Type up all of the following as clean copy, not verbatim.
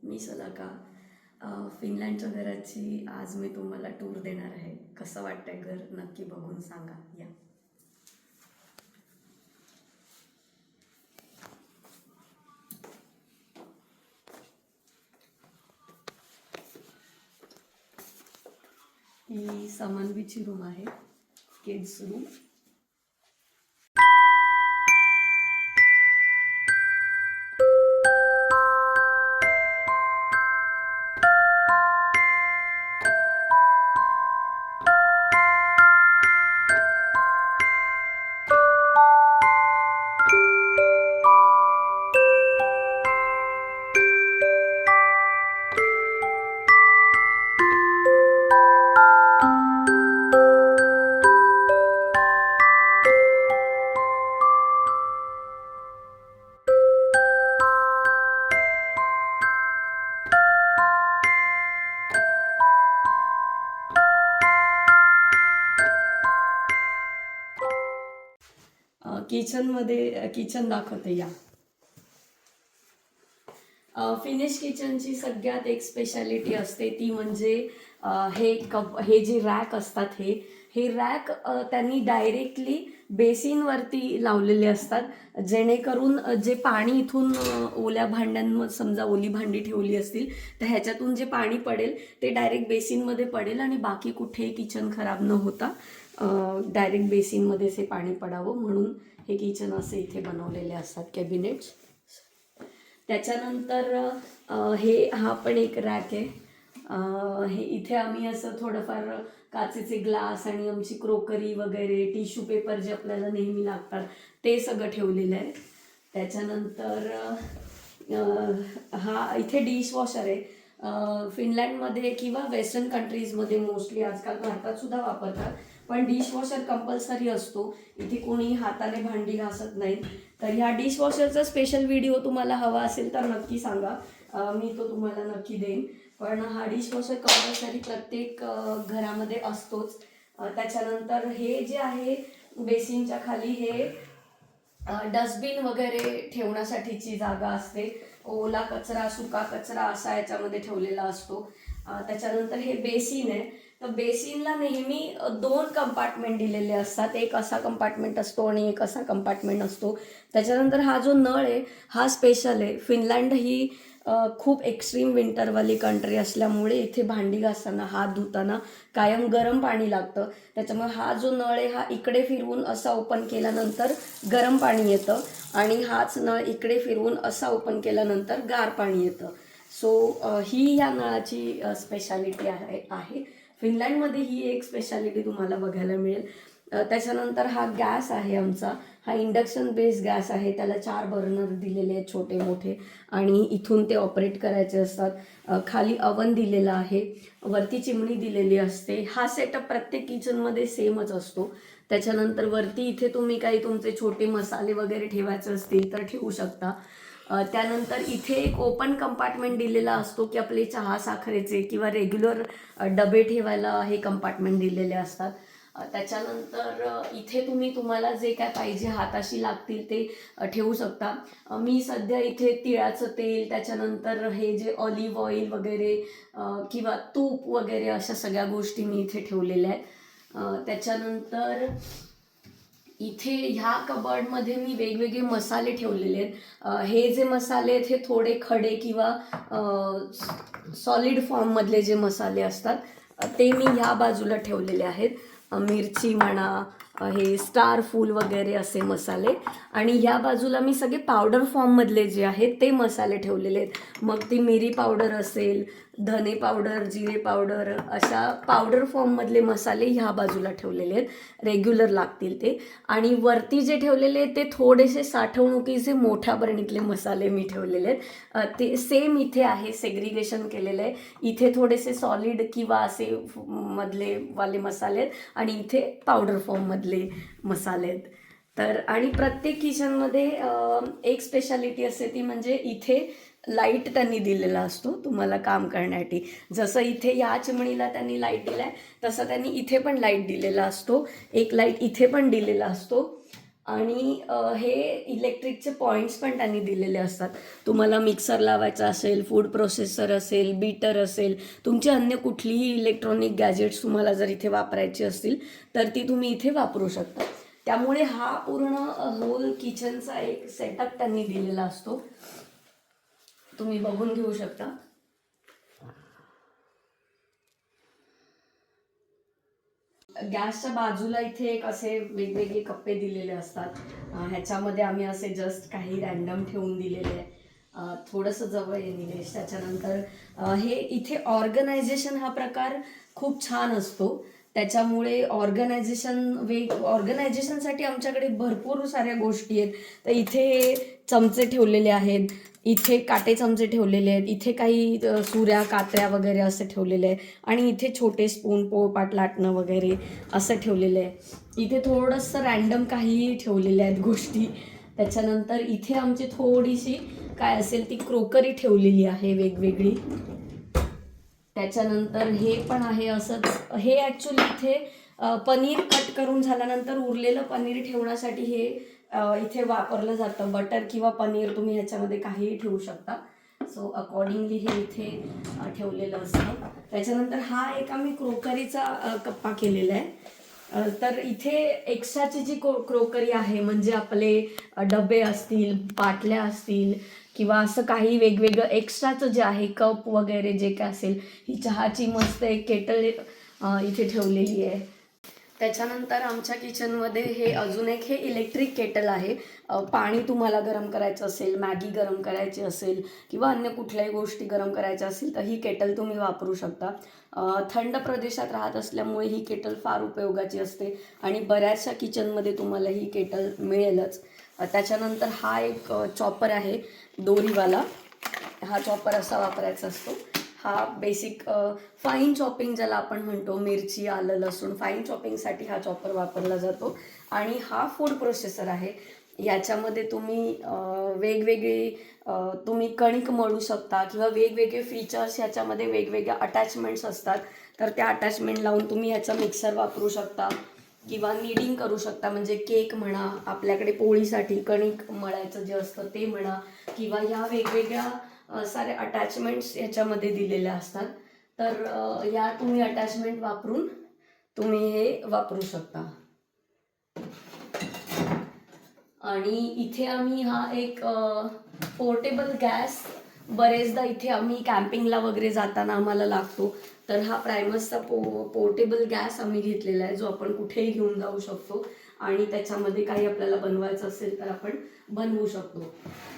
मी सलाका फिनलँडच्या घराची आज मी तुम्हाला टूर देणार आहे. कसं वाटतंय घर नक्की बघून सांगा. या ही समन्वीची रूम आहे, किड्स रूम. किचन दाखवते. या फिनिश किचनची सगळ्यात एक स्पेशालिटी असते ती म्हणजे हे जे रॅक असतात हे रॅक त्यांनी डायरेक्टली बेसिनवरती लावलेले असतात, जेणेकरून जे पाणी इथून ओल्या भांड्यांमध्ये, समजा ओली भांडी ठेवली असतील तर ह्याच्यातून जे पाणी पडेल ते डायरेक्ट बेसिनमध्ये पडेल आणि बाकी कुठेही किचन खराब न होता डायरेक्ट बेसिनमध्येच हे पाणी पडावं म्हणून हे किचन असे इथे बनवलेले असतात, कॅबिनेट्स. त्याच्यानंतर हा पण एक रॅक आहे. हे इथे आम्ही असं थोडंफार काचेचे ग्लास आणि आमची क्रोकरी वगैरे, टिश्यू पेपर जे आपल्याला नेहमी लागतात ते सगळं ठेवलेलं आहे. त्याच्यानंतर हा इथे डिशवॉशर आहे. फिनलँडमध्ये किंवा वेस्टर्न कंट्रीजमध्ये मोस्टली आजकाल भारतात सुद्धा वापरतात, पण डिशवॉशर कंपल्सरी असतो. इथे कोणी हाताने भांडी घासत नाही. तर ह्या डिशवॉशरचा स्पेशल व्हिडिओ तुम्हाला हवा असेल तर नक्की सांगा, मी तो तुम्हाला नक्की देईन. पण हा डिशवॉशर कंपल्सरी प्रत्येक घरामध्ये असतोच. त्याच्यानंतर हे जे आहे बेसिनच्या खाली हे डस्टबिन वगैरे ठेवण्यासाठीची जागा असते. ओला कचरा, सुका कचरा असा याच्यामध्ये ठेवलेला असतो. त्याच्यानंतर हे बेसिन आहे. तर बेसिनला नेहमी 2 कंपार्टमेंट दिलेले असतात. एक असा कंपार्टमेंट असतो आणि एक असा कंपार्टमेंट असतो. त्याच्यानंतर हा जो नळ आहे हा स्पेशल आहे. फिनलँड ही खूप एक्स्ट्रीम विंटरवाली कंट्री असल्यामुळे इथे भांडी घासताना, हात धुताना कायम गरम पाणी लागतं. त्याच्यामुळे हा जो नळ आहे हा इकडे फिरवून असा ओपन केल्यानंतर गरम पाणी येतं आणि हाच नळ इकडे फिरवून असा ओपन केल्यानंतर गार पाणी येतं. सो ही ह्या नळाची स्पेशालिटी आहे. फिनलँडमध्ये ही एक स्पेशालिटी तुम्हाला बघायला मिळेल. त्याच्यानंतर हा गॅस आहे आमचा. हा इंडक्शन बेस गॅस आहे. त्याला 4 बर्नर दिलेले आहेत छोटे मोठे आणि इथून ते ऑपरेट करायचे असतात. खाली अवन दिलेला आहे, वरती चिमणी दिलेली असते. हा सेटअप प्रत्येक किचनमध्ये सेमच असतो. त्याच्यानंतर वरती इथे तुम्ही काही तुमचे छोटे मसाले वगैरे ठेवायचे असतील तर ठेवू शकता. त्यानंतर इथे एक ओपन कंपार्टमेंट दिलेला असतो की आपले चहा साखरेचे किंवा रेग्युलर डबे ठेवायला हे कंपार्टमेंट दिलेले असतात. त्याच्यानंतर इथे तुम्हाला जे काय पाहिजे हाताशी लागतील ते ठेवू शकता. मी सध्या इथे तिळाचं तेल, त्याच्यानंतर हे जे ऑलिव्ह ऑइल वगैरे किंवा तूप वगैरे अशा सगळ्या गोष्टी मी इथे ठेवलेल्या आहेत. त्याच्यानंतर इथे ह्या कबर्डमध्ये मी वेगवेगळे मसाले ठेवलेले आहेत. हे जे मसाले आहेत हे थोडे खडे किंवा सॉलिड फॉर्ममधले जे मसाले असतात ते मी ह्या बाजूला ठेवलेले आहेत. मिरची म्हणा, हे स्टार फूल वगैरे असे मसाले. आणि ह्या बाजूला मी सगळे पावडर फॉर्ममधले जे आहेत ते मसाले ठेवलेले आहेत. मग ती मिरी पावडर असेल, धने पावडर, जिरे पावडर, अशा पावडर फॉर्ममधले मसाले ह्या बाजूला ठेवलेले आहेत, रेग्युलर लागतील ते. आणि वरती जे ठेवलेले आहेत ते थोडेसे साठवणुकीचे मोठ्या बरणीतले मसाले मी ठेवलेले आहेत. ते सेम इथे आहे, सेग्रिगेशन केलेलं आहे. इथे थोडेसे सॉलिड किंवा असे मधले वाले मसाले आहेत आणि इथे पावडर फॉर्ममधले मसाले आहेत. तर आणि प्रत्येक किचनमध्ये एक स्पेशालिटी असते ती म्हणजे इथे लाईट त्यांनी दिलेला असतो तुम्हाला काम करण्यासाठी. जसं इथे या चिमणीला त्यांनी लाईट दिला आहे तसं त्यांनी इथे पण लाईट दिलेला असतो. एक लाईट इथे पण दिलेला असतो. आणि हे इलेक्ट्रिकचे पॉईंट्स पण त्यांनी दिलेले असतात. तुम्हाला मिक्सर लावायचा असेल, फूड प्रोसेसर असेल, बीटर असेल, तुमची अन्य कुठलीही इलेक्ट्रॉनिक गॅजेट्स तुम्हाला जर इथे वापरायची असतील तर ती तुम्ही इथे वापरू शकता. त्यामुळे हा पूर्ण होल किचनचा एक सेटअप त्यांनी दिलेला असतो, तुम्ही बघून घेऊ शकता. गॅसच्या बाजूला इथे एक असे वेगवेगळे कप्पे दिलेले असतात. ह्याच्यामध्ये आम्ही असे जस्ट काही रॅन्डम ठेवून दिलेले आहे. थोडंसं जवळ आहे निलेश. त्याच्यानंतर हे इथे ऑर्गनायझेशन हा प्रकार खूप छान असतो. त्याच्यामुळे ऑर्गनायझेशनसाठी आमच्याकडे भरपूर साऱ्या गोष्टी आहेत. तर इथे चमचे ठेवलेले आहेत, इथे काटे चमचे ठेवलेले आहेत, इथे काही सुऱ्या कात्र्या वगैरे असं ठेवलेले आहे, आणि इथे छोटे स्पून पोळपाट लाटणं वगैरे असं ठेवलेलं आहे. इथे थोडंसं रॅन्डम काहीही ठेवलेल्या आहेत गोष्टी. त्याच्यानंतर इथे आमची थोडीशी काय असेल ती क्रोकरी ठेवलेली आहे वेगवेगळी. त्याच्यानंतर हे पण आहे असंच. हे ॲक्च्युली इथे पनीर कट करून झाल्यानंतर उरलेलं पनीर ठेवण्यासाठी हे इथे वापरलं जातं. बटर किंवा पनीर तुम्ही ह्याच्यामध्ये काहीही ठेवू शकता. सो अकॉर्डिंगली हे इथे ठेवलेलं असतं. त्याच्यानंतर हा एक आम्ही क्रोकरीचा कप्पा केलेला आहे. तर इथे एक्स्ट्राची जी क्रोकरी आहे, म्हणजे आपले डबे असतील, बाटल्या असतील, किंवा असं काही वेगवेगळं एक्स्ट्राचं जे आहे, कप वगैरे जे काय असेल, ही चहाची मस्त एक केटल इथे ठेवलेली आहे. त्याच्यानंतर आमच्या किचनमध्ये हे अजून एक हे इलेक्ट्रिक केटल आहे. पाणी तुम्हाला गरम करायचं असेल, मॅगी गरम करायची असेल, किंवा अन्य कुठल्याही गोष्टी गरम करायच्या असतील तर ही केटल तुम्ही वापरू शकता. थंड प्रदेशात राहत असल्यामुळे ही केटल फार उपयोगाची असते आणि बऱ्याचशा किचनमध्ये तुम्हाला ही केटल मिळेलच. त्याच्यानंतर हा एक चॉपर आहे दोरीवाला. हा चॉपर असा वापरायचा असतो. हा बेसिक फाईन चॉपिंग ज्याला आपण म्हणतो, मिरची, आलं, लसूण फाईन चॉपिंगसाठी हा चॉपर वापरला जातो. आणि हा फूड प्रोसेसर आहे. याच्यामध्ये तुम्ही वेगवेगळी तुम्ही कणिक मळू शकता, किंवा वेगवेगळे फीचर्स ह्याच्यामध्ये वेगवेगळ्या अटॅचमेंट्स असतात. तर त्या अटॅचमेंट लावून तुम्ही ह्याचा मिक्सर वापरू शकता, किंवा नीडिंग करू शकता. म्हणजे केक म्हणा, आपल्याकडे पोळीसाठी कणिक मळायचं जे असतं ते म्हणा, किंवा ह्या वेगवेगळ्या सारे अटॅचमेंट्स ह्याच्यामध्ये दिलेल्या असतात. तर या तुम्ही अटॅचमेंट वापरून तुम्ही हे वापरू शकता. आणि इथे आम्ही हा एक पोर्टेबल गॅस, बरेचदा इथे आम्ही कॅम्पिंगला वगैरे जाताना आम्हाला लागतो. तर हा प्रायमसचा पोर्टेबल गॅस आम्ही घेतलेला आहे, जो आपण कुठेही घेऊन जाऊ शकतो आणि त्याच्यामध्ये काही आपल्याला बनवायचं असेल तर आपण बनवू शकतो.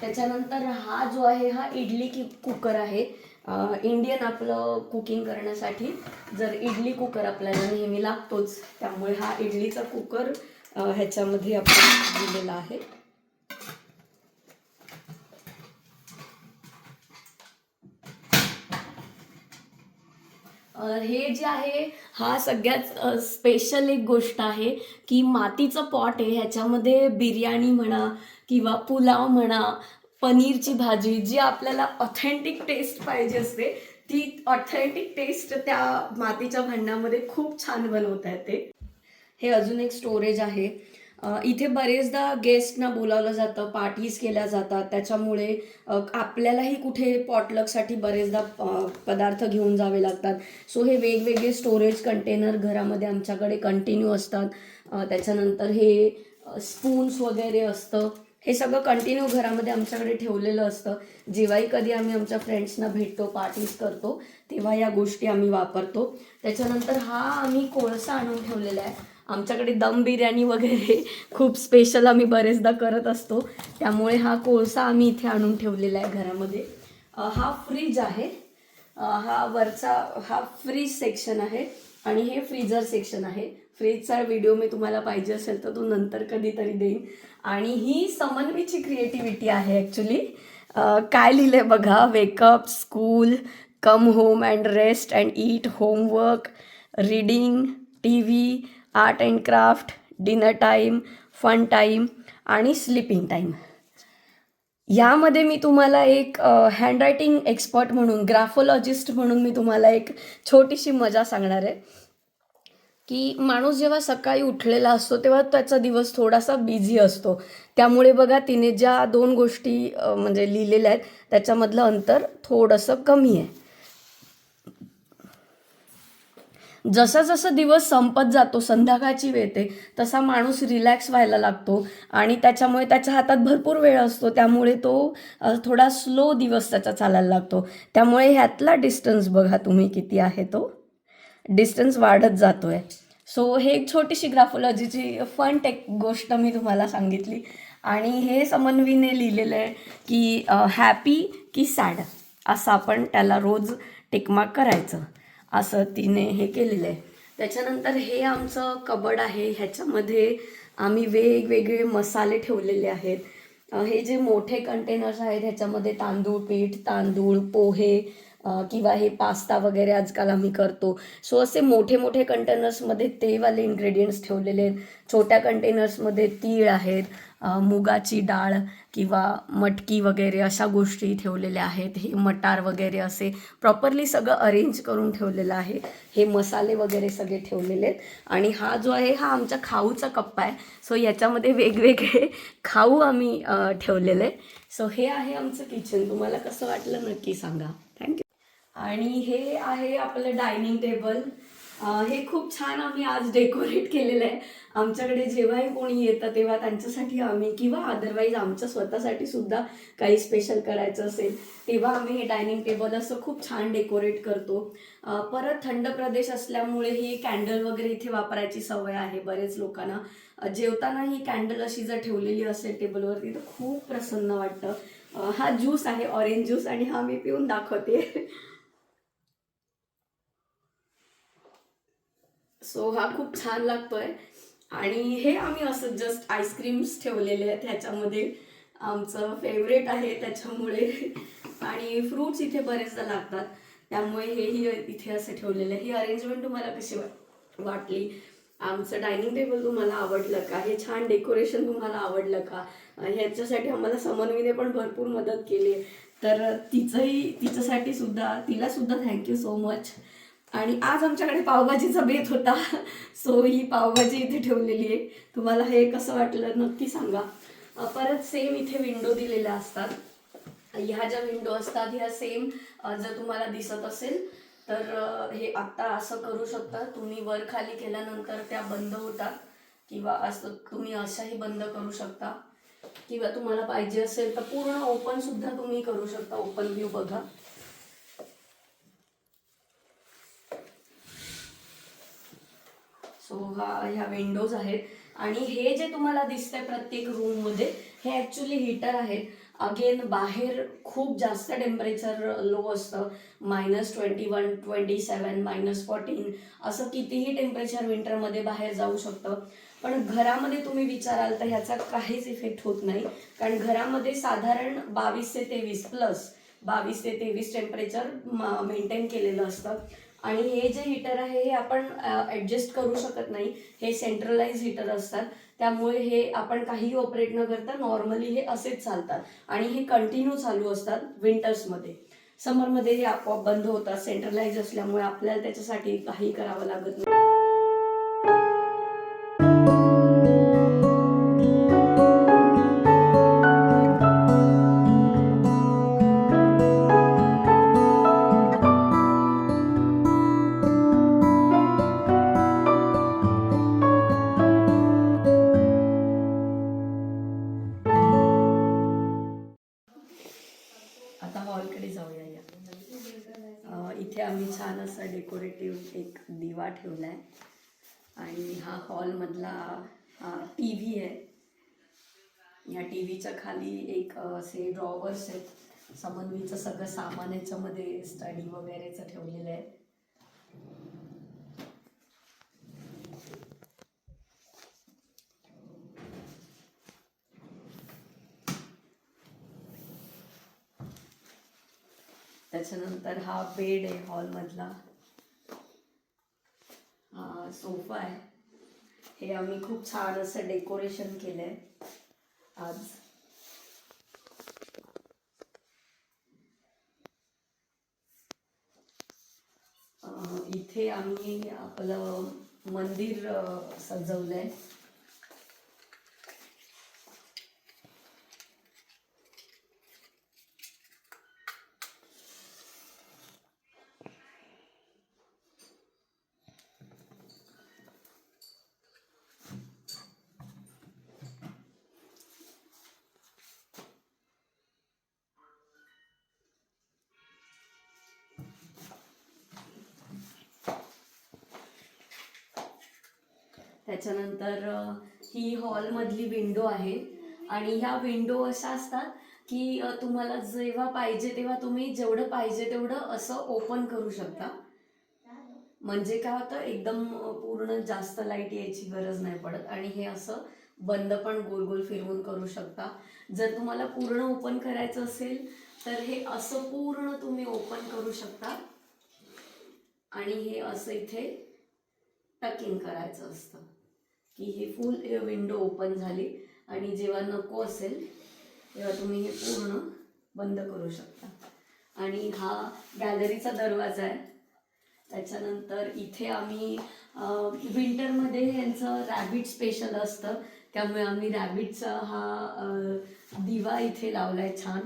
त्याच्यानंतर हा जो आहे हा इडली कुकर आहे. इंडियन आपलं कुकिंग करण्यासाठी जर इडली कुकर आपल्याला नेहमी लागतोच, त्यामुळे हा इडलीचा कुकर ह्याच्यामध्ये आपण दिलेला आहे. हे जे आहे हा सगळ्यात स्पेशल एक गोष्ट आहे की मातीचं पॉट आहे. ह्याच्यामध्ये बिर्याणी म्हणा किंवा पुलाव म्हणा, पनीरची भाजी, जी आपल्याला ऑथेंटिक टेस्ट पाहिजे असते, ती ऑथेंटिक टेस्ट त्या मातीच्या भांड्यामध्ये खूप छान बनवता येते. हे अजून एक स्टोरेज आहे. इथे बरेचदा गेस्टना बोलावलं जातं, पार्टीज केल्या जातात. त्याच्यामुळे आपल्यालाही कुठे पॉटलकसाठी बरेचदा पदार्थ घेऊन जावे लागतात. सो हे वेगवेगळे स्टोरेज कंटेनर घरामध्ये आमच्याकडे कंटिन्यू असतात. त्याच्यानंतर हे स्पून्स वगैरे असतं, हे सगळं कंटिन्यू घरामध्ये आमच्याकडे ठेवलेलं असतं. जेव्हाही कधी आम्ही आमच्या फ्रेंड्सना भेटतो, पार्टीज करतो, तेव्हा या गोष्टी आम्ही वापरतो. त्याच्यानंतर हा आम्ही कोळसा आणून ठेवलेला आहे. आमच्याकडे दम बिर्याणी वगैरे खूप स्पेशल आम्ही बरेचदा करत असतो, त्यामुळे हा कोळसा आम्ही इथे आणून ठेवलेला आहे घरामध्ये. हा फ्रीज आहे. हा फ्रीज सेक्शन आहे आणि हे फ्रीजर सेक्शन आहे. फ्रीजचा व्हिडिओ मी तुम्हाला पाहिजे असेल तर तो नंतर कधीतरी देईन. आणि ही समन्वीची क्रिएटिव्हिटी आहे ॲक्च्युली. काय लिहिलं आहे बघा, wake up, school, come home and rest and eat, homework, reading, T V, art and craft, dinner time, fun time आणि स्लीपिंग टाईम. यामध्ये मी तुम्हाला एक हँडरायटिंग एक्सपर्ट म्हणून, ग्राफोलॉजिस्ट म्हणून मी तुम्हाला एक छोटीशी मजा सांगणार आहे. की माणूस जेव्हा सकाळी उठलेला असतो तेव्हा त्याचा दिवस थोडासा बिझी असतो. त्यामुळे बघा तिने ज्या 2 गोष्टी म्हणजे लिहिलेल्या आहेत त्याच्यामधलं अंतर थोडंसं कमी आहे. जसा जसा दिवस संपत जातो, संध्याकाळची वेळ येते, तसा माणूस रिलॅक्स व्हायला लागतो आणि त्याच्यामुळे त्याच्या हातात भरपूर वेळ असतो. त्यामुळे तो थोडा स्लो दिवस त्याचा चालायला लागतो. त्यामुळे ह्यातला डिस्टन्स बघा तुम्ही किती आहे तो. डिस्टन्स वाढत जातोय. सो हे एक छोटीशी ग्राफोलॉजीची फन टेक गोष्ट मी तुम्हाला सांगितली आणि हे समन्वीने लिहिलेलं आहे की हॅपी की सॅड असं आपण त्याला रोज टिकमार्क करायचं, असं तिने हे केलेलं आहे. त्याच्यानंतर हे आमचं कबड आहे. ह्याच्यामध्ये आम्ही वेगवेगळे मसाले ठेवलेले आहेत. हे जे मोठे कंटेनर्स आहेत ह्याच्यामध्ये तांदूळ पीठ, तांदूळ, पोहे किंवा हे पास्ता वगैरे आजकाल आम्ही करतो. सो असे मोठे मोठे कंटेनर्समध्ये ते वाले इन्ग्रेडियंट्स ठेवलेले आहेत. छोट्या कंटेनर्समध्ये तीळ आहेत, मुगाची डाळ किंवा मटकी वगैरे अशा गोष्टी ठेवलेल्या आहेत. हे मटार वगैरे असे प्रॉपरली सगळं अरेंज करून ठेवलेलं आहे. हे मसाले वगैरे सगळे ठेवलेले आहेत आणि हा जो आहे हा आमच्या खाऊचा कप्पा आहे. सो याच्यामध्ये वेगवेगळे खाऊ आम्ही ठेवलेले आहे. सो हे आहे आमचं किचन. तुम्हाला कसं वाटलं नक्की सांगा. थँक्यू. आणि हे आहे आपलं डायनिंग टेबल. हे खूप छान आम्ही आज डेकोरेट केलेलं आहे. आमच्याकडे जेव्हाही कोणी येतं तेव्हा त्यांच्यासाठी आम्ही किंवा अदरवाईज आमच्या स्वतःसाठी सुद्धा काही स्पेशल करायचं असेल तेव्हा आम्ही हे डायनिंग टेबल असं खूप छान डेकोरेट करतो. परत थंड प्रदेश असल्यामुळे ही कॅन्डल वगैरे इथे वापरायची सवय आहे बरेच लोकांना. जेवताना ही कॅन्डल अशी जर ठेवलेली असेल टेबलवरती तर खूप प्रसन्न वाटतं. हा ज्यूस आहे, ऑरेंज ज्यूस, आणि हा मी पिऊन दाखवते. सो हा खूप छान लागतोय. आणि हे आम्ही असं जस्ट आईस्क्रीम्स ठेवलेले आहेत ह्याच्यामध्ये. आमचं फेवरेट आहे त्याच्यामुळे. आणि फ्रूट्स इथे बरेचदा लागतात त्यामुळे हेही इथे असे ठेवलेले आहे. ही अरेंजमेंट तुम्हाला कशी वाटली? आमचं डायनिंग टेबल तुम्हाला आवडलं का? हे छान डेकोरेशन तुम्हाला आवडलं का? ह्याच्यासाठी आम्हाला समन्वीने पण भरपूर मदत केली, तर तिच्यासाठी सुद्धा तिला सुद्धा थँक्यू सो मच. आणि आज आमच्याकडे पावभाजीचा बेत होता. सो ही पावभाजी इथे ठेवलेली आहे. तुम्हाला हे कसं वाटलं नक्की सांगा. परत सेम इथे विंडो दिलेल्या असतात. ह्या ज्या विंडो असतात ह्या सेम जर तुम्हाला दिसत असेल तर हे आत्ता असं करू शकता तुम्ही. वर खाली केल्यानंतर त्या बंद होतात किंवा असं तुम्ही अशाही बंद करू शकता किंवा तुम्हाला पाहिजे असेल तर पूर्ण ओपन सुद्धा तुम्ही करू शकता. ओपन व्ह्यू बघा. सो ह्या विंडोज आहेत. आणि हे जे तुम्हाला दिसतंय प्रत्येक रूममध्ये हे ॲक्च्युली हीटर आहेत. अगेन बाहेर खूप जास्त टेम्परेचर लो असतं. -21, 27, -14 असं कितीही टेम्परेचर विंटरमध्ये बाहेर जाऊ शकतं. पण घरामध्ये तुम्ही विचाराल तर ह्याचा काहीच इफेक्ट होत नाही. कारण घरामध्ये साधारण 22 ते 23 प्लस 22 ते 23 टेम्परेचर मेंटेन केलेलं असतं. आणि हे जे हीटर आहे हे आपण ॲडजस्ट करू शकत नाही. हे सेंट्रलाइज हीटर असतात त्यामुळे हे आपण काहीही ऑपरेट न करता नॉर्मली हे असेच चालतात आणि हे कंटिन्यू चालू असतात विंटर्समध्ये. समरमध्ये हे आपोआप बंद होतात. सेंट्रलाइज असल्यामुळे आपल्याला त्याच्यासाठी काही करावं लागत नाही. आता हॉलकडे जाऊया. इथे आम्ही छान असा डेकोरेटिव्ह एक दिवा ठेवला आहे आणि हा हॉलमधला टी व्ही आहे. या टी व्हीच्या खाली एक असे ड्रॉवर्स आहेत. समन्वीचं सगळं सामान याच्यामध्ये स्टडी वगैरेचं ठेवलेलं आहे. त्याच्यानंतर हा बेड आहे हॉलमधला. हा सोफा आहे. हे आम्ही खूप छान असं डेकोरेशन केलं आहे आज. इथे आम्ही आपलं मंदिर सजवलंय. त्याच्यानंतर ही हॉलमधली विंडो आहे आणि ह्या विंडो अशा असतात की तुम्हाला जेव्हा पाहिजे तेव्हा तुम्ही जेवढं पाहिजे तेवढं असं ओपन करू शकता. म्हणजे काय होतं, एकदम पूर्ण जास्त लाईट यायची गरज नाही पडत आणि हे असं बंद पण गोल गोल फिरवून करू शकता. जर तुम्हाला पूर्ण ओपन करायचं असेल तर हे असं पूर्ण तुम्ही ओपन करू शकता आणि हे असं इथे टक इन करायचं असतं की हे फुल विंडो ओपन झाली आणि जेव्हा नको असेल तेव्हा तुम्ही हे पूर्ण बंद करू शकता. आणि हा गॅलरीचा दरवाजा आहे. त्याच्यानंतर इथे आम्ही विंटरमध्ये यांचं रॅबिट स्पेशल असतं, त्यामुळे आम्ही रॅबिटचा हा दिवा इथे लावला आहे छान.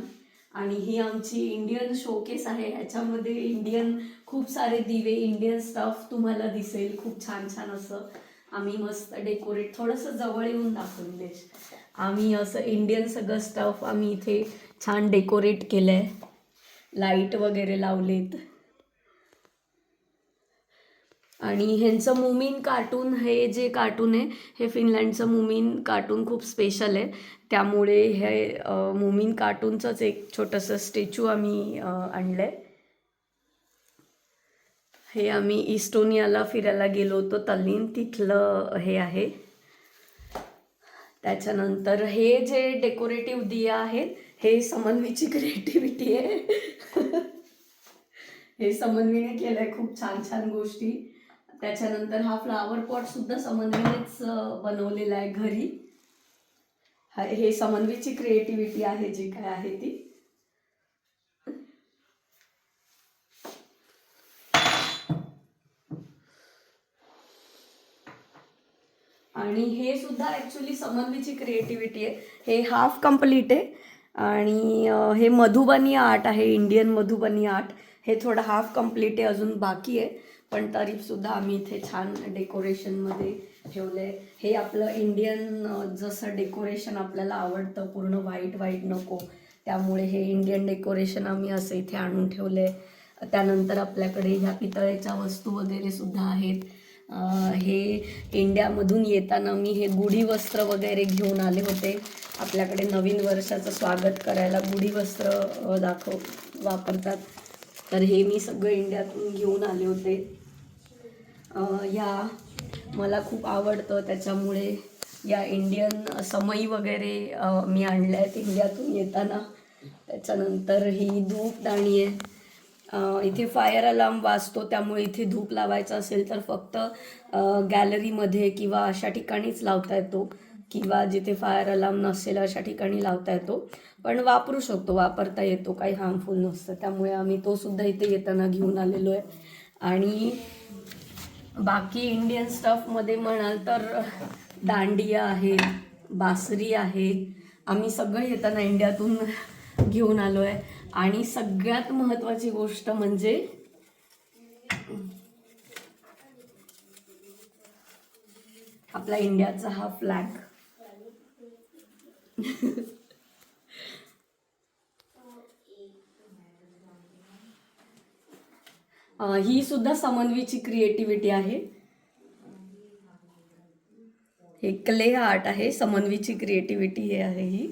आणि ही आमची इंडियन शोकेस आहे. ह्याच्यामध्ये इंडियन खूप सारे दिवे, इंडियन स्टफ तुम्हाला दिसेल. खूप छान छान असं आम्ही मस्त डेकोरेट, थोडंसं जवळ येऊन दाखवून देश, आम्ही असं इंडियन सगळं स्टफ आम्ही इथे छान डेकोरेट केलं आहे. लाईट वगैरे लावलेत. आणि ह्यांचं मुमीन कार्टून, हे जे कार्टून आहे हे फिनलँडचं मुमीन कार्टून खूप स्पेशल आहे. त्यामुळे हे मुमीन कार्टूनचंच एक छोटंसं स्टॅच्यू आम्ही आणलं आहे. हे आम्ही इस्टोनियाला फिरायला गेलो होतो, तल्लीन, तिथलं हे आहे. त्याच्यानंतर हे जे डेकोरेटिव्ह दिया आहेत हे समन्वीची क्रिएटिव्हिटी आहे. हे समन्वीने केलं आहे खूप छान छान गोष्टी. त्याच्यानंतर हा फ्लावर पॉट सुद्धा समन्वीनेच बनवलेला आहे घरी. हे समन्वीची क्रिएटिव्हिटी आहे जी काय आहे ती. आणि हे सुद्धा ॲक्च्युली समन्वीची क्रिएटिव्हिटी आहे. हे हाफ कम्प्लीट आहे आणि हे मधुबनी आर्ट आहे, इंडियन मधुबनी आर्ट. हे थोडं हाफ कम्प्लीट आहे, अजून बाकी आहे, पण तरीसुद्धा आम्ही इथे छान डेकोरेशनमध्ये ठेवलं आहे. हे आपलं इंडियन जसं डेकोरेशन आपल्याला आवडतं, पूर्ण व्हाईट व्हाईट नको, त्यामुळे हे इंडियन डेकोरेशन आम्ही असं इथे आणून ठेवलं आहे. त्यानंतर आपल्याकडे ह्या पितळेच्या वस्तू वगैरे सुद्धा आहेत. हे इंडियामधून येताना मी हे गुढी वस्त्र वगैरे घेऊन आले होते. आपल्याकडे नवीन वर्षाचं स्वागत करायला गुढी वस्त्र वापरतात, तर हे मी सगळं इंडियातून घेऊन आले होते. या मला खूप आवडतं, त्याच्यामुळे या इंडियन समई वगैरे मी आणल्या आहेत इंडियातून येताना. त्याच्यानंतर ही धूपदाणी आहे. इथे फायर अलार्म वाजतो, त्यामुळे इथे धूप लावायचा असेल तर फक्त गॅलरीमध्ये किंवा अशा ठिकाणीच लावता येतो, किंवा जिथे फायर अलार्म नसेल अशा ठिकाणी लावता येतो. पण वापरू शकतो, वापरता येतो, काही हार्मफुल नसतं, त्यामुळे आम्ही तो सुद्धा इथे येताना घेऊन आलेलो आहे. आणि बाकी इंडियन स्टफमध्ये म्हणाल तर दांडिया आहे, बासरी आहे, आम्ही सगळं येताना इंडियातून घेऊन आलो आहे. आणि सगळ्यात महत्त्वाची गोष्ट म्हणजे आपला इंडियाचा हा फ्लॅग. ही सुद्धा समन्वीची क्रिएटिव्हिटी आहे. हे क्ले आर्ट आहे, समन्वीची क्रिएटिव्हिटी हे आहे ही.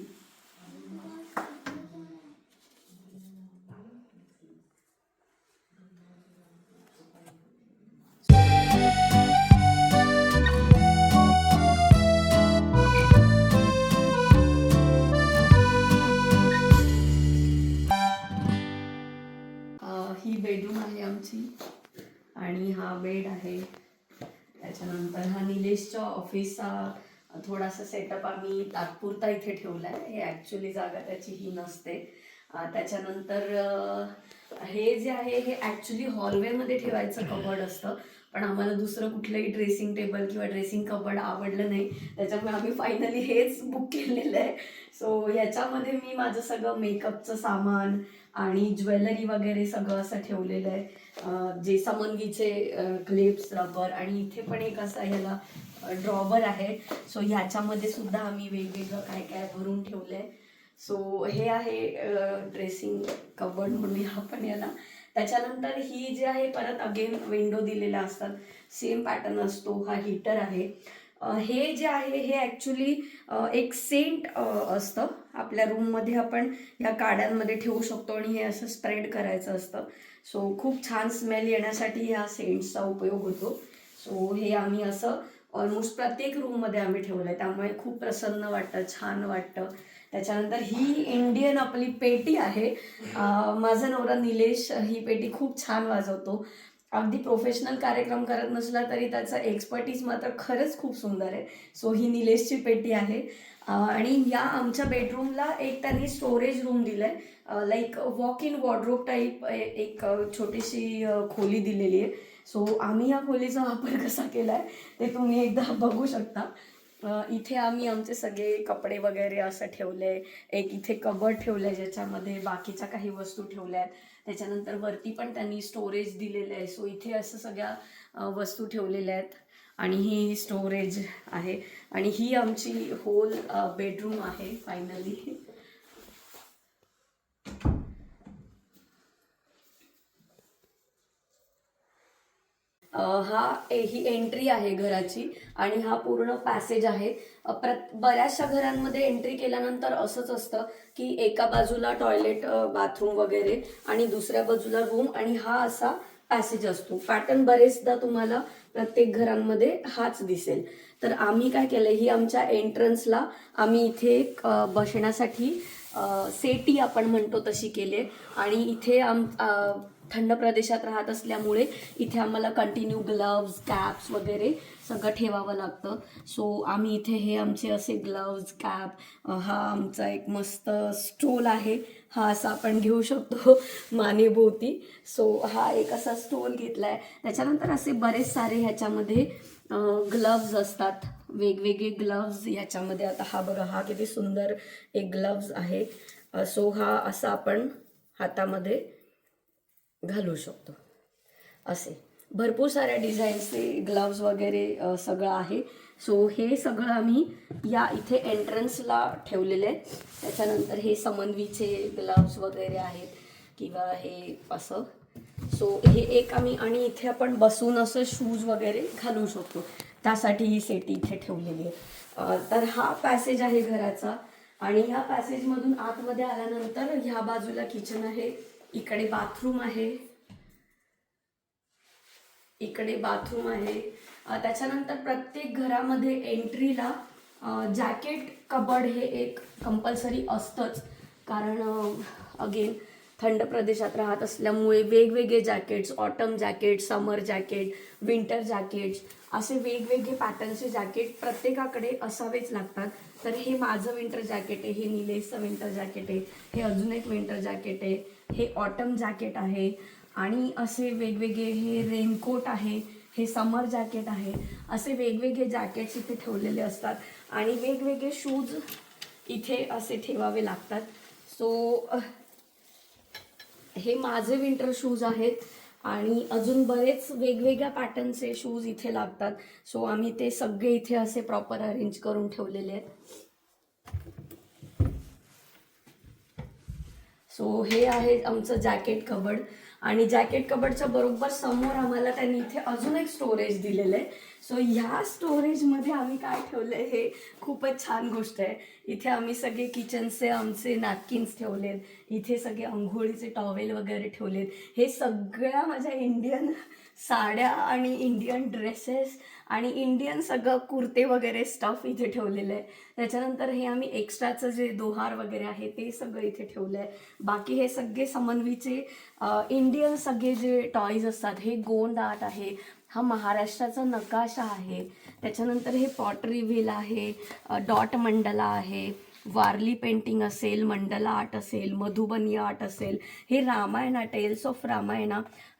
ही बेडरूम आहे आमची आणि हा बेड आहे. त्याच्यानंतर हा निलेशच्या ऑफिसचा थोडासा सेटअप आम्ही तात्पुरता इथे ठेवला आहे. हे ॲक्च्युली जागा त्याची ही नसते. त्याच्यानंतर हे जे आहे हे ॲक्च्युली हॉलवेमध्ये ठेवायचं कबड असतं, पण आम्हाला दुसरं कुठलंही ड्रेसिंग टेबल किंवा ड्रेसिंग कबड आवडलं नाही, त्याच्यामुळे आम्ही फायनली हेच बुक केलेलं आहे. सो ह्याच्यामध्ये मी माझं सगळं मेकअपचं सामान आणि ज्वेलरी वगैरे सगळं असं ठेवलेलं आहे. जे समनवीचे क्लिप्स, रबर, आणि इथे पण एक असा ह्याला ड्रॉवर आहे. सो ह्याच्यामध्ये सुद्धा आम्ही वेगवेगळं काय काय भरून ठेवलं आहे. सो हे आहे ड्रेसिंग कबड म्हणूया आपण याला. त्याच्यानंतर ही जी आहे परत अगेन विंडो दिलेल्या असतात, सेम पॅटर्न असतो. हा हीटर आहे. हे जे आहे हे ॲक्च्युली एक सेंट असतं. आपल्या रूममध्ये आपण या काड्यांमध्ये ठेवू शकतो आणि हे असं स्प्रेड करायचं असतं. सो खूप छान स्मेल येण्यासाठी ह्या सेंट्सचा उपयोग होतो. सो हे आम्ही असं ऑलमोस्ट प्रत्येक रूममध्ये आम्ही ठेवलं आहे, त्यामुळे खूप प्रसन्न वाटतं, छान वाटतं. त्याच्यानंतर ही इंडियन आपली पेटी आहे. माझा नवरा निलेश ही पेटी खूप छान वाजवतो. अगदी प्रोफेशनल कार्यक्रम करत नसला तरी त्याचा एक्सपर्टीज मात्र खरंच खूप सुंदर आहे. सो ही निलेशची पेटी आहे. आणि या आमच्या बेडरूमला एक त्यांनी स्टोरेज रूम दिलं आहे, like walk in wardrobe type एक छोटीशी खोली दिलेली आहे. सो आम्ही या खोलीचा वापर कसा केला आहे ते तुम्ही एकदा बघू शकता. इथे आम्ही आमचे सगळे कपडे वगैरे असं ठेवले. एक इथे कबड ठेवलं आहे ज्याच्यामध्ये बाकीच्या काही वस्तू ठेवल्या आहेत. त्याच्यानंतर वरती पण त्यांनी स्टोरेज दिलेलं आहे. सो इथे असं सगळ्या वस्तू ठेवलेल्या आहेत आणि ही स्टोरेज आहे. आणि ही आमची होल बेडरूम आहे फायनली. ही एंट्री आहे घराची आणि हा पूर्ण पॅसेज आहे. बऱ्याचशा घरांमध्ये एंट्री केल्यानंतर असंच असतं की एका बाजूला टॉयलेट, बाथरूम वगैरे आणि दुसऱ्या बाजूला रूम आणि हा असा पॅसेज असतो. पॅटर्न बरेचदा तुम्हाला प्रत्येक घरांमध्ये हाच दिसेल. तर आम्ही काय केलं, ही आमच्या एंट्रन्सला आम्ही इथे एक बसण्यासाठी सेटी आपण म्हणतो तशी केली. आणि इथे थंड प्रदेशात राहत असल्यामुळे इथे आम्हाला कंटिन्यू ग्लव्ज, कॅप्स वगैरे सगळं ठेवावं लागतं. सो आम्ही इथे हे आमचे असे ग्लव्ज, कॅप, हा आमचा एक मस्त स्टोल आहे. हा असा आपण घेऊ शकतो मानेभोवती. सो हा एक असा स्टोल घेतला आहे. त्याच्यानंतर असे बरेच सारे ह्याच्यामध्ये ग्लव्ज असतात, वेगवेगळे ग्लव्ज ह्याच्यामध्ये. आता हा बघा, हा किती सुंदर एक ग्लव्ज आहे. सो हा असा आपण हातामध्ये घालू शकतो. असे भरपूर साऱ्या डिझाईन्सचे ग्लव्ज वगैरे सगळं आहे. सो हे सगळं आम्ही या इथे एंट्रन्सला ठेवलेले आहे. त्याच्यानंतर हे समन्वीचे ग्लव्ज वगैरे आहेत किंवा हे असं. सो हे एक आम्ही, आणि इथे आपण बसून असं शूज वगैरे घालू शकतो, त्यासाठी ही सेटी इथे ठेवलेली आहे. तर हा पॅसेज आहे घराचा. आणि ह्या पॅसेजमधून आतमध्ये आल्यानंतर ह्या बाजूला किचन आहे, इकडे बाथरूम आहे, इकडे बाथरूम आहे. त्याच्यानंतर प्रत्येक घरामध्ये एंट्रीला जॅकेट कबड हे एक कंपल्सरी असतंच. कारण अगेन थंड प्रदेशात राहत असल्यामुळे वेगवेगळे जॅकेट्स, ऑटम जॅकेट, समर जॅकेट, विंटर जॅकेट्स, असे वेगवेगळे पॅटर्नचे जॅकेट प्रत्येकाकडे असावेच लागतात. तर हे माझं विंटर जॅकेट आहे, हे निलेशचं विंटर जॅकेट आहे, हे अजून एक विंटर जॅकेट आहे, हे ऑटम जॅकेट आहे, आणि असे वेगवेगळे हे रेनकोट आहे, हे समर जॅकेट आहे. असे वेगवेगळे जॅकेट्स इथे ठेवलेले असतात आणि वेगवेगळे शूज इथे असे ठेवावे लागतात. सो हे माझे विंटर शूज आहेत आणि अजून बरेच वेगवेगळ्या पॅटर्नचे शूज इथे लागतात. सो आम्ही ते सगळे इथे असे प्रॉपर अरेंज करून ठेवलेले आहेत. सो हे आहे आमचं जॅकेट कबड. आणि जॅकेट कबडच्या बरोबर समोर आम्हाला त्यांनी इथे अजून एक स्टोरेज दिलेलं आहे. सो ह्या स्टोरेजमध्ये आम्ही काय ठेवलं आहे हे खूपच छान गोष्ट आहे. इथे आम्ही सगळे किचनचे आमचे नॅपकिन्स ठेवलेत, इथे सगळे अंघोळीचे टॉवेल वगैरे ठेवलेत. हे सगळ्या माझ्या इंडियन साड्या आणि इंडियन ड्रेसेस आणि इंडियन सगळं कुर्ते वगैरे स्टफ इथे ठेवलेलं आहे. त्याच्यानंतर हे आम्ही एक्स्ट्राचं जे दोहार वगैरे आहे ते सगळं इथे ठेवलं आहे. बाकी हे सगळे समन्वीचे इंडियन सगळे जे टॉईज असतात, हे गोंड आर्ट आहे, हा महाराष्ट्राचा नकाशा आहे. त्याच्यानंतर हे पॉटरी व्हील आहे, डॉट मंडला आहे, वारली पेंटिंग असेल, मंडला आर्ट असेल, मधुबनी आर्ट असेल, हे रामायणा टेल्स ऑफ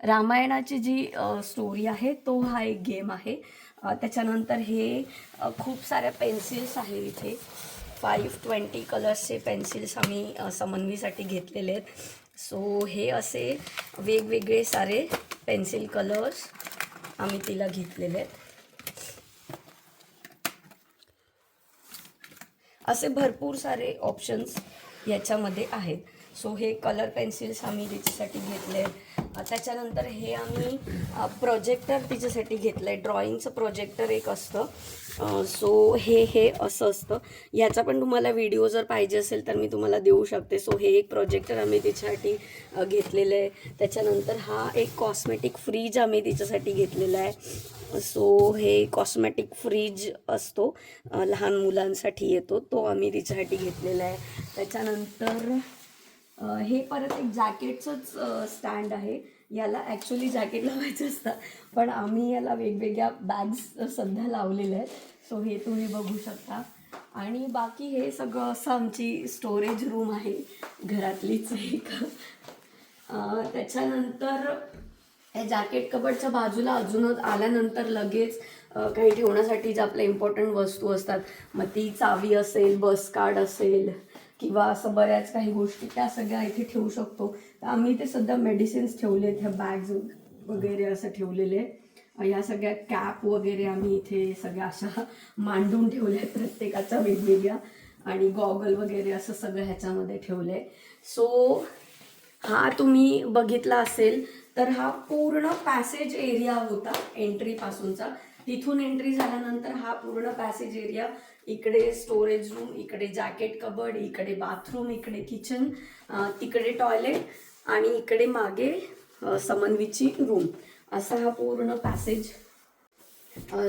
रामायणाची जी स्टोरी आहे तो हा एक गेम आहे. त्याच्यानंतर हे खूप साऱ्या पेन्सिल्स आहे इथे. 520 कलर्सचे पेन्सिल्स आम्ही समन्वीसाठी घेतलेले आहेत. सो हे असे वेगवेगळे सारे पेन्सिल कलर्स आम्ही तिला घेतलेले आहेत. असे भरपूर सारे ऑप्शन्स याच्यामध्ये आहेत. सो हे कलर पेन्सिल्स आम्ही तिच्यासाठी घेतले आहेत. त्याच्यानंतर हे आम्ही प्रोजेक्टर तिच्यासाठी घेतलं आहे. ड्रॉइंगचं प्रोजेक्टर एक असतं. सो हे असं असतं. याचा पण तुम्हाला व्हिडिओ जर पाहिजे असेल तर मी तुम्हाला देऊ शकते. सो हे एक प्रोजेक्टर आम्ही तिच्यासाठी घेतलेलं आहे. त्याच्यानंतर हा एक कॉस्मेटिक फ्रीज आम्ही तिच्यासाठी घेतलेला आहे. सो हे कॉस्मेटिक फ्रीज असतो, लहान मुलांसाठी येतो, तो आम्ही तिच्यासाठी घेतलेला आहे. त्याच्यानंतर हे परत एक जॅकेटचंच स्टँड आहे. याला ॲक्च्युली जॅकेट लावायचं असतं, पण आम्ही याला वेगवेगळ्या बॅग्स सध्या लावलेल्या आहेत. सो हे तुम्ही बघू शकता. आणि बाकी हे सगळं असं आमची स्टोरेज रूम आहे, घरातलीच एक. त्याच्यानंतर या जॅकेट कबडच्या बाजूला अजूनच आल्यानंतर लगेच काही ठेवण्यासाठी जे आपल्या इम्पॉर्टंट वस्तू असतात, मग ती चावी असेल, बस कार्ड असेल किंवा असं बऱ्याच काही गोष्टी, त्या सगळ्या इथे ठेवू शकतो. तर आम्ही इथे सध्या मेडिसिन्स ठेवलेत, ह्या बॅग्स वगैरे असं ठेवलेले. ह्या सगळ्या कॅप वगैरे आम्ही इथे सगळ्या अशा मांडून ठेवल्या आहेत, प्रत्येकाच्या वेगवेगळ्या. आणि गॉगल वगैरे असं सगळं ह्याच्यामध्ये ठेवलं आहे. सो हा तुम्ही बघितला असेल तर हा पूर्ण पॅसेज एरिया होता एंट्रीपासूनचा. तिथून एंट्री झाल्यानंतर हा पूर्ण पॅसेज एरिया, इकडे स्टोरेज रूम, इकडे जॅकेट कबड, इकडे बाथरूम, इकडे किचन, तिकडे टॉयलेट आणि इकडे मागे समन्वीची रूम, असा हा पूर्ण पॅसेज.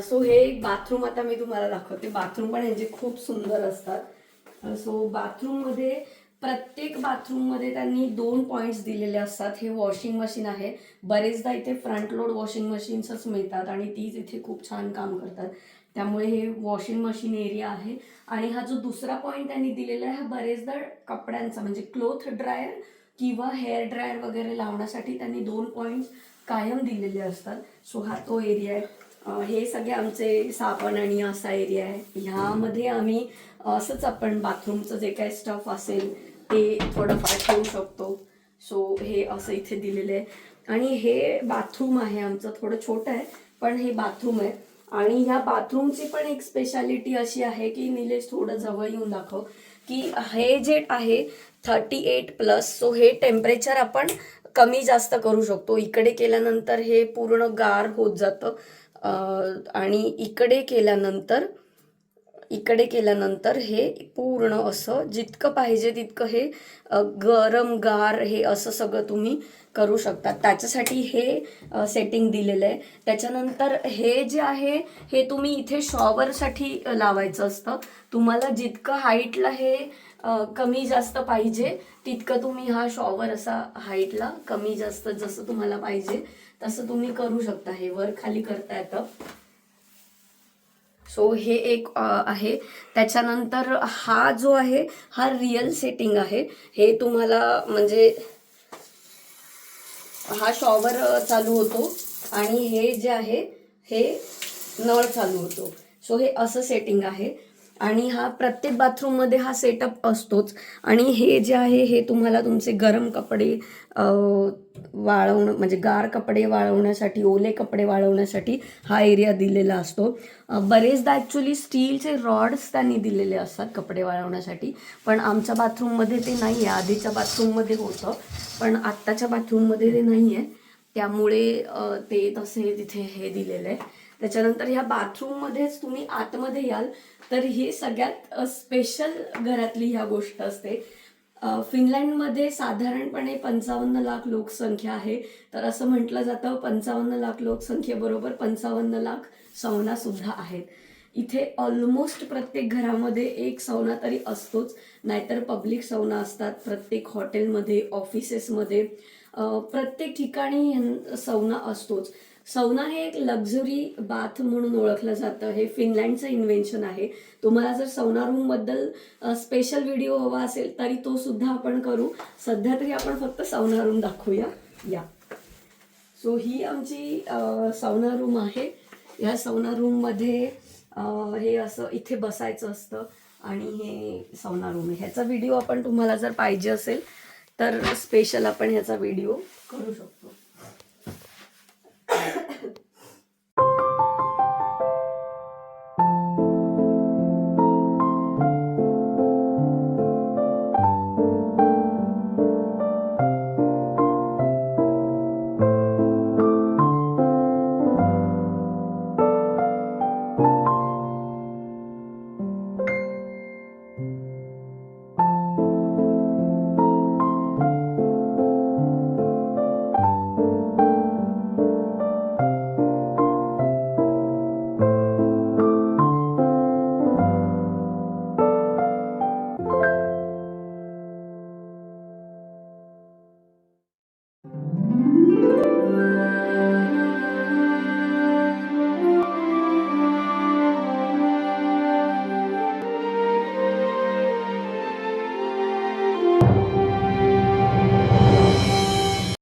सो हे एक बाथरूम आता मी तुम्हाला दाखवते. बाथरूम पण ह्याचे खूप सुंदर असतात. सो बाथरूममध्ये प्रत्येक बाथरूममध्ये त्यांनी 2 पॉईंट्स दिलेले असतात. हे वॉशिंग मशीन आहे. बरेचदा इथे फ्रंट लोड वॉशिंग मशीन्सच मिळतात आणि तीच इथे खूप छान काम करतात. त्यामुळे हे वॉशिंग मशीन एरिया आहे. आणि हा जो दुसरा पॉईंट त्यांनी दिलेला आहे, हा बरेचदा कपड्यांचा म्हणजे क्लोथ ड्रायर किंवा हेअर ड्रायर वगैरे लावण्यासाठी त्यांनी 2 पॉईंट्स कायम दिलेले असतात. सो हा तो एरिया आहे. हे सगळे आमचे साबण आणि असा एरिया आहे. ह्यामध्ये आम्ही असंच आपण बाथरूमचं जे काही स्टफ असेल ते थोडंफार ठेवू शकतो. सो हे असं इथे दिलेलं आहे. आणि हे बाथरूम आहे आमचं, थोडं छोटं आहे पण हे बाथरूम आहे. आणि ह्या बाथरूमची पण एक स्पेशालिटी अशी आहे की निलेश थोडं जवळ येऊन दाखव, की हे जे आहे 38+, सो हे टेम्परेचर आपण कमी जास्त करू शकतो. इकडे केल्यानंतर हे पूर्ण गार होत जातं आणि इकडे केल्यानंतर हे पूर्ण असं जितकं पाहिजे तितकं हे गरम गार हे असं सगळं तुम्ही करू शकता. त्याच्यासाठी हे सेटिंग दिलेलं आहे. त्याच्यानंतर हे जे आहे हे तुम्ही इथे शॉवरसाठी लावायचं असतं. तुम्हाला जितकं हाईटला हे कमी जास्त पाहिजे तितकं तुम्ही हा शॉवर असा हाईटला कमी जास्त जसं तुम्हाला पाहिजे तसं तुम्ही करू शकता. हे वर खाली करता येतं. सो हे एक आहे. त्याच्यानंतर हा जो आहे हा रिअल सेटिंग आहे. हे तुम्हाला म्हणजे हा शॉवर चालू होतो आणि हे जे आहे हे नळ चालू होतो. सो हे असं सेटिंग आहे. आणि हा प्रत्येक बाथरूममध्ये हा सेटअप असतोच. आणि हे जे आहे हे तुम्हाला तुमचे गरम कपडे वाळवणं म्हणजे गार कपडे वाळवण्यासाठी, ओले कपडे वाळवण्यासाठी हा एरिया दिलेला असतो. बरेचदा ॲक्च्युली स्टीलचे रॉड्स त्यांनी दिलेले असतात कपडे वाळवण्यासाठी, पण आमच्या बाथरूममध्ये ते नाही आहे. आधीच्या बाथरूममध्ये होतं पण आत्ताच्या बाथरूममध्ये ते नाही आहे. त्यामुळे ते तसे तिथे हे दिलेलं आहे. त्याच्यानंतर ह्या बाथरूममध्येच तुम्ही आतमध्ये याल तर ही सगळ्यात स्पेशल घरातली ह्या गोष्ट असते. फिनलँडमध्ये साधारणपणे 55 लाख लोकसंख्या आहे. तर असं म्हटलं जातं 55 लाख लोकसंख्येबरोबर 55 लाख सौनासुद्धा आहेत. इथे ऑलमोस्ट प्रत्येक घरामध्ये एक सौना तरी असतोच, नाहीतर पब्लिक सौना असतात. प्रत्येक हॉटेलमध्ये, ऑफिसेसमध्ये, प्रत्येक ठिकाणी सौना असतोच. सौना हे एक लक्झरी बाथ म्हणून ओळखलं जातं. हे फिनलँडचं इन्व्हेन्शन आहे. तुम्हाला जर सौना रूमबद्दल स्पेशल व्हिडिओ हवा असेल तरी तो सुद्धा आपण करू. सध्या तरी आपण फक्त सौना रूम दाखवूया. या सो ही आमची सौना रूम आहे. ह्या सौना रूममध्ये हे असं इथे बसायचं असतं आणि हे सौना रूम आहे. ह्याचा व्हिडिओ आपण तुम्हाला जर पाहिजे असेल तर स्पेशल आपण ह्याचा व्हिडिओ करू शकतो.